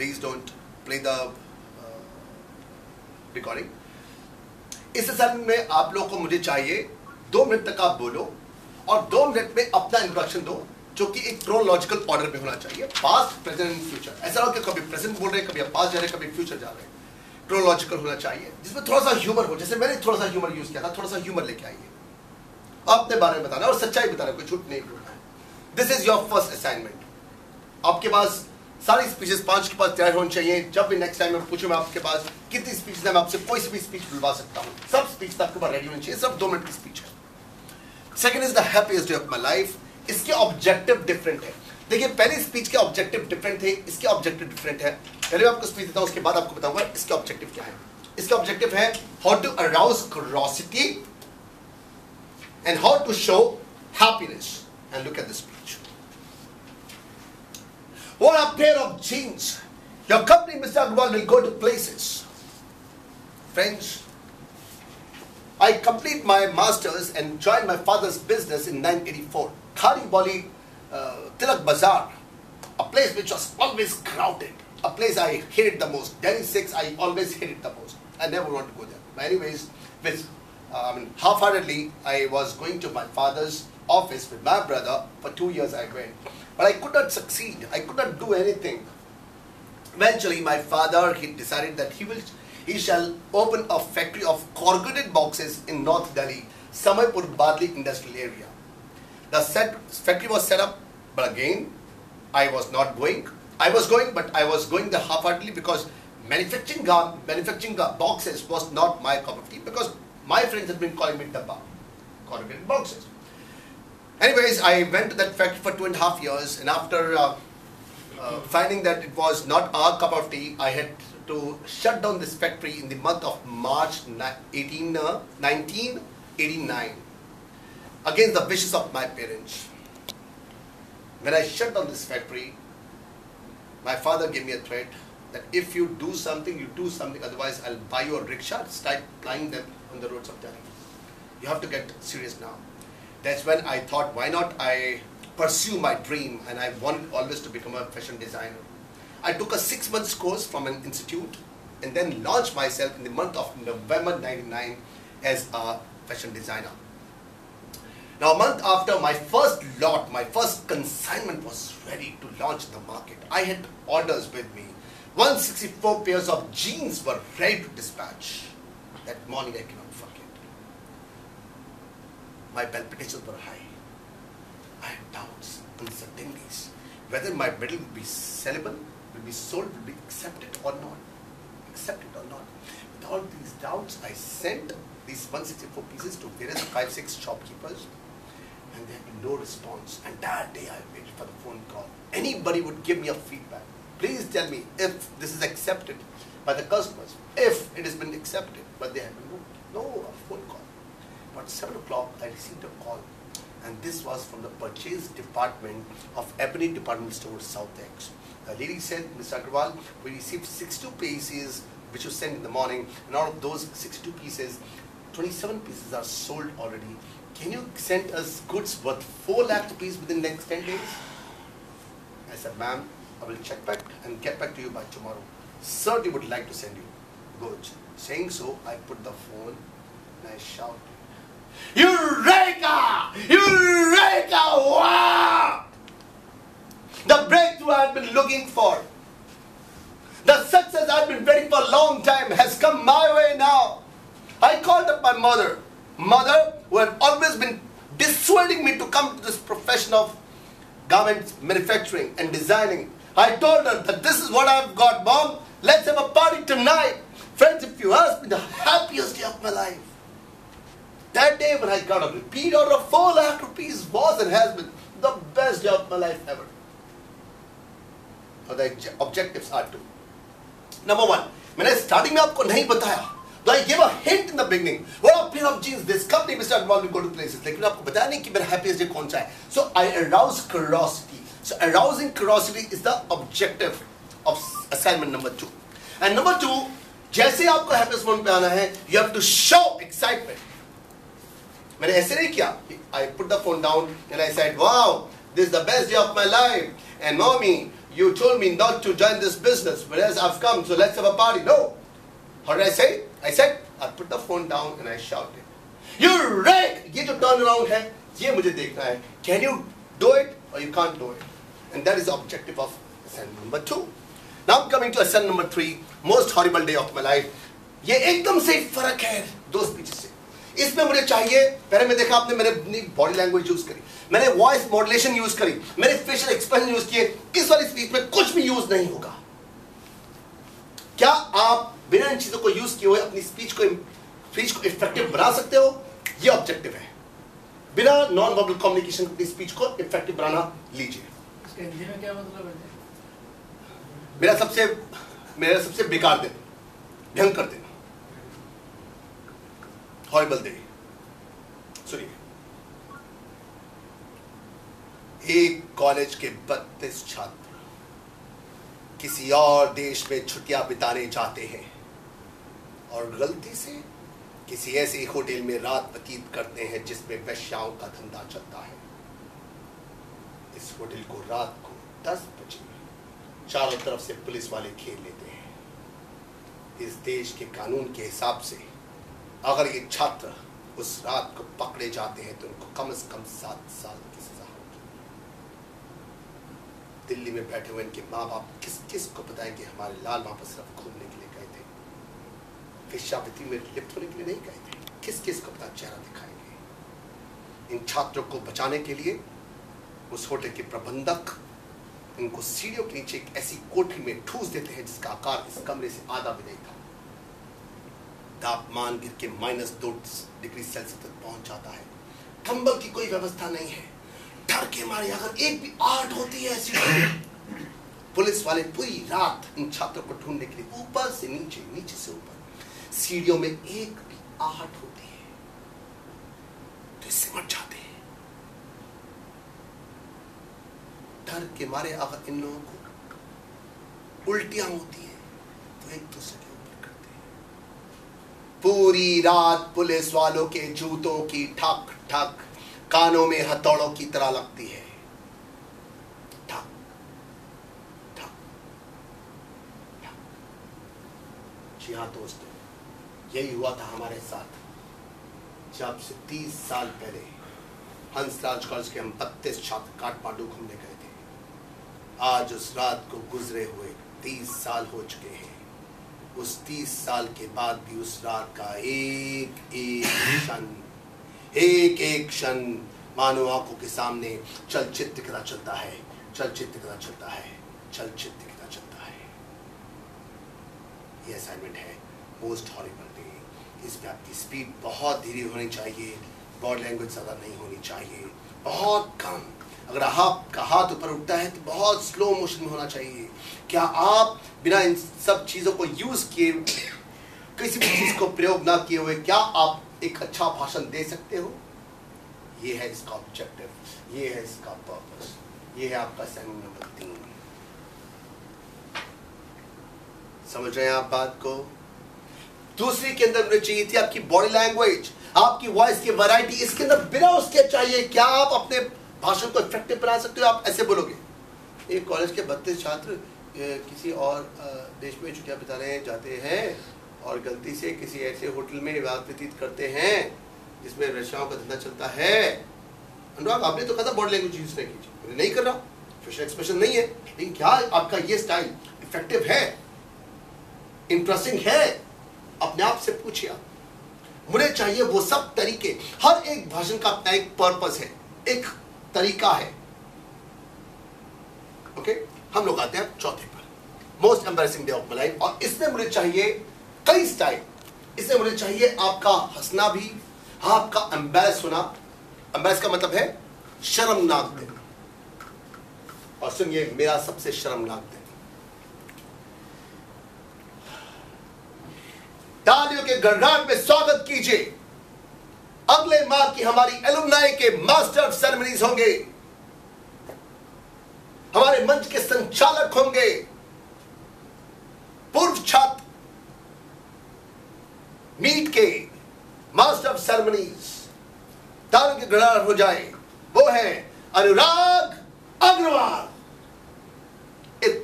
Please don't play the recording. इस assignment में आप लोगों को मुझे चाहिए 2 मिनट तक आप बोलो और 2 मिनट में अपना इंट्रोडक्शन दो, जो कि एक क्रोनोलॉजिकल ऑर्डर में होना चाहिए, पास्ट, प्रेजेंट एंड फ्यूचर. ऐसा हो कि कभी प्रेजेंट बोल रहे हैं, कभी आप पास्ट जा रहे हैं, कभी फ्यूचर जा रहे हैं. क्रोनोलॉजिकल होना चाहिए, जिसमें थोड़ा सा ह्यूमर हो. जैसे मैंने थोड़ा सा ह्यूमर यूज किया था, थोड़ा सा ह्यूमर लेके आइए. अपने बारे में बताना और सच्चाई बताना, कोई झूठ नहीं बोलना है. This is your first assignment. आपके पास सारी स्पीचेस 5 के पास तैयार होनी चाहिए. जब भी नेक्स्ट टाइम मैं पूछूं मैं आपके पास कितनी स्पीच है, मैं आपसे कोई सी भी स्पीच बुलवा सकता हूं. सब स्पीच आपके पास रेडी होनी चाहिए, सब 2 मिनट की स्पीच है. Second is the happiest day of my life. इसके ऑब्जेक्टिव डिफरेंट है. देखिए, पहली स्पीच के ऑब्जेक्टिव डिफरेंट थे, इसके ऑब्जेक्टिव डिफरेंट है. पहले मैं आपको स्पीच देता हूं, उसके बाद आपको बताऊंगा इसके ऑब्जेक्टिव क्या है. इसका ऑब्जेक्टिव है how to arouse curiosity and how to show happiness. And look at the speech. What a pair of jeans. Your company, Mr. Agarwal, will go to places. Friends, I complete my masters and join my father's business in 1984. Khari Bali, Tilak Bazaar, a place which was always crowded, a place I hated the most. Delhi 6, I always hated the most. I never wanted to go there. But anyways, half-heartedly, I was going to my father's office with my brother. For 2 years I went. But I could not succeed. I could not do anything. Eventually, my father, he decided that he shall open a factory of corrugated boxes in North Delhi, Samaipur Badli industrial area. The factory was set up, but again, I was not going. I was going, but I was going the half-heartedly because manufacturing boxes was not my cup of tea, because my friends had been calling me dabba, corrugated boxes. Anyways, I went to that factory for 2.5 years, and after finding that it was not our cup of tea, I had to shut down this factory in the month of March 1989, against the wishes of my parents. When I shut down this factory, my father gave me a threat that if you do something, you do something, otherwise I'll buy you a rickshaw, start plying them on the roads of Delhi. You have to get serious now. That's when I thought, why not I pursue my dream, and I wanted always to become a fashion designer. I took a 6-month course from an institute and then launched myself in the month of November 99 as a fashion designer. Now, a month after, my first lot, my first consignment was ready to launch in the market. I had orders with me. 164 pairs of jeans were ready to dispatch. That morning I cannot forget. My palpitations were high. I had doubts, uncertainties, whether my medal will be sellable, will be sold, will be accepted or not. With all these doubts, I sent these 164 pieces to various 5-6 shopkeepers, and there had been no response. And that day I waited for the phone call. Anybody would give me a feedback. Please tell me if this is accepted by the customers, if it has been accepted, but there had been no phone call. About 7 o'clock, I received a call, and this was from the purchase department of Ebony Department Store, South X. The lady said, Mr. Agarwal, we received 62 pieces which you sent in the morning, and out of those 62 pieces, 27 pieces are sold already. Can you send us goods worth 4 lakh rupees within the next 10 days? I said, ma'am, I will check back and get back to you by tomorrow. Certainly would like to send you goods. Saying so, I put the phone and I shouted, Eureka! Eureka! Wow! The breakthrough I had been looking for, the success I had been waiting for a long time has come my way now. I called up my mother, who had always been dissuading me to come to this profession of garment manufacturing and designing. I told her that this is what I've got, Mom. Let's have a party tonight. Friends, if you ask me, the happiest day of my life. That day when I got a repeat order of 4 lakh rupees was and has been the best day of my life ever. So the objectives are 2. Number 1, मैंने starting में आपको नहीं बताया. So I gave a hint in the beginning. What a pair of jeans. This company, Mr. Agarwal, will go to places. लेकिन आपको बताया नहीं कि मेरा happiest day कौन सा है. So I arouse curiosity. So arousing curiosity is the objective of assignment number 2. And number 2, जैसे आपको happiest moment पे आना है, you have to show excitement. मैंने ऐसे नहीं किया. I put the phone down and I said, wow, this is the best day of my life. And mommy, you told me not to join this business, whereas I've come, so let's have a party. No. How did I say? I said, I put the phone down and I shouted, you rag! ये जो turn around है, ये मुझे देखना है. Can you do it or you can't do it? And that is the objective of assignment number 2. Now I'm coming to assignment number 3, most horrible day of my life. ये एकदम से फर्क है दो स्पीचेस से. इसमें मुझे चाहिए, पहले में देखा आपने, मैंने अपनी बॉडी लैंग्वेज यूज करी, मैंने वॉइस मॉड्यूलेशन यूज करी, मैंने फेशियल एक्सप्रेशन यूज किए. इस वाली स्पीच में कुछ भी यूज नहीं होगा. क्या आप बिना इन चीजों को यूज किए हुए अपनी स्पीच को इफेक्टिव बना सकते हो? ये ऑब्जेक्टिव है. बिना नॉन वर्बल कम्युनिकेशन अपनी स्पीच को इफेक्टिव बनाना. लीजिए. इसका हिंदी में क्या मतलब है? मेरा सबसे बेकार दिन, भयंकर दिन, हॉरिबल डे. सुनिए. एक कॉलेज के 32 छात्र किसी और देश में छुट्टियां बिताने जाते हैं और गलती से किसी ऐसे होटल में रात व्यतीत करते हैं जिसमें वेश्याओं का धंधा चलता है. इस होटल को रात को 10 बजे चारों तरफ से पुलिस वाले घेर लेते हैं. इस देश के कानून के हिसाब से अगर ये छात्र उस रात को पकड़े जाते हैं तो उनको कम से कम 7 साल की सजा होगी. दिल्ली में बैठे हुए इनके माँ बाप किस किस को बताएं कि हमारे लाल वहां पर सिर्फ घूमने के लिए गए थे, वेश्यावृत्ति में लिप्त होने के लिए नहीं गए थे. किस किस को पता चेहरा दिखाएंगे. इन छात्रों को बचाने के लिए उस होटल के प्रबंधक इनको सीढ़ियों के नीचे एक ऐसी कोठरी में ठूस देते हैं जिसका आकार इस कमरे से आधा भी नहीं था. तापमान गिर के -2 डिग्री सेल्सियस तक पहुंच जाता है. कंबल की कोई व्यवस्था नहीं है. डर के मारे अगर एक भी आहट होती है ऐसी, पुलिस वाले पूरी रात इन छात्रों को ढूंढने के लिए ऊपर से नीचे, नीचे से ऊपर सीढ़ियों में एक भी आहट होती है तो इससे मर जाते हैं. डर के मारे अगर इन लोगों को उल्टियां होती है तो एक दूसरे के ऊपर करते हैं. पूरी रात पुलिस वालों के जूतों की ठक ठक कानों में हथौड़ों की तरह लगती है. ठक ठक ठक. जी हाँ दोस्तों, यही हुआ था हमारे साथ जब से 30 साल पहले हंसराज कॉलेज के हम 32 छात्र काठमांडू घूमने गए थे. आज उस रात को गुजरे हुए 30 साल हो चुके हैं. उस 30 साल के बाद भी उस रात का एक एक क्षण मानो आंखों के सामने चलचित्र की तरह चलता है, चलचित्र की तरह चलता है, चलचित्र की तरह चलता है. ये असाइनमेंट है मोस्ट हॉरिबल डे. इसमें आपकी स्पीड बहुत धीरे होनी चाहिए, बॉडी लैंग्वेज ज़्यादा नहीं होनी चाहिए, बहुत कम. अगर आपका हाथ ऊपर उठता है तो बहुत स्लो मोशन में होना चाहिए. क्या आप बिना इन सब चीज़ों को यूज़ किए, किसी भी चीज़ को प्रयोग ना किए हुए, क्या आप एक अच्छा भाषण दे सकते हो? ये है इसका ऑब्जेक्टिव, ये है इसका पर्पस, ये है आपका असाइनमेंट नंबर 3. समझ रहे हैं आप बात को? दूसरी के अंदर मुझे चाहिए थी आपकी बॉडी लैंग्वेज, आपकी वॉइस की वैरायटी. इसके अंदर बिना उसके चाहिए क्या आप अपने भाषण को इफेक्टिव बना सकते हो? आप ऐसे बोलोगे, एक कॉलेज के 32 छात्र किसी और देश में छुट्टियां बिताने जाते हैं और गलती से किसी ऐसे होटल में रात व्यतीत करते हैं जिसमें वेश्याओं का धंधा चलता है. अनुराग, आपने तो कहा था बॉडी लैंग्वेज यूज नहीं कीजिए. मैंने नहीं कर रहा, फेशियल एक्सप्रेशन नहीं है, लेकिन क्या आपका ये स्टाइल इफेक्टिव है, इंटरेस्टिंग है? अपने आप से पूछिए. मुझे चाहिए वो सब तरीके. हर एक भाषण का अपना एक पर्पस है, एक तरीका है. ओके, हम लोग आते हैं चौथे पर, most embarrassing day of my life. और इसमें मुझे चाहिए कई स्टाइल. इसमें मुझे चाहिए आपका हंसना भी, आपका एम्बैरेस होना. एम्बैरेस का मतलब है शर्मनाक दिन. और सुनिए, मेरा सबसे शर्मनाक दिन. तालियों के गड़गड़ाहट में स्वागत कीजिए, अगले माह की हमारी एलुमनाई के मास्टर ऑफ सेरेमनीज होंगे. हमारे मंच के संचालक होंगे पूर्व छात्र मीट के मास्टर ऑफ सेरेमनीज. तालियों की गड़गड़ाहट हो जाए. वो है अनुराग अग्रवाल. इतना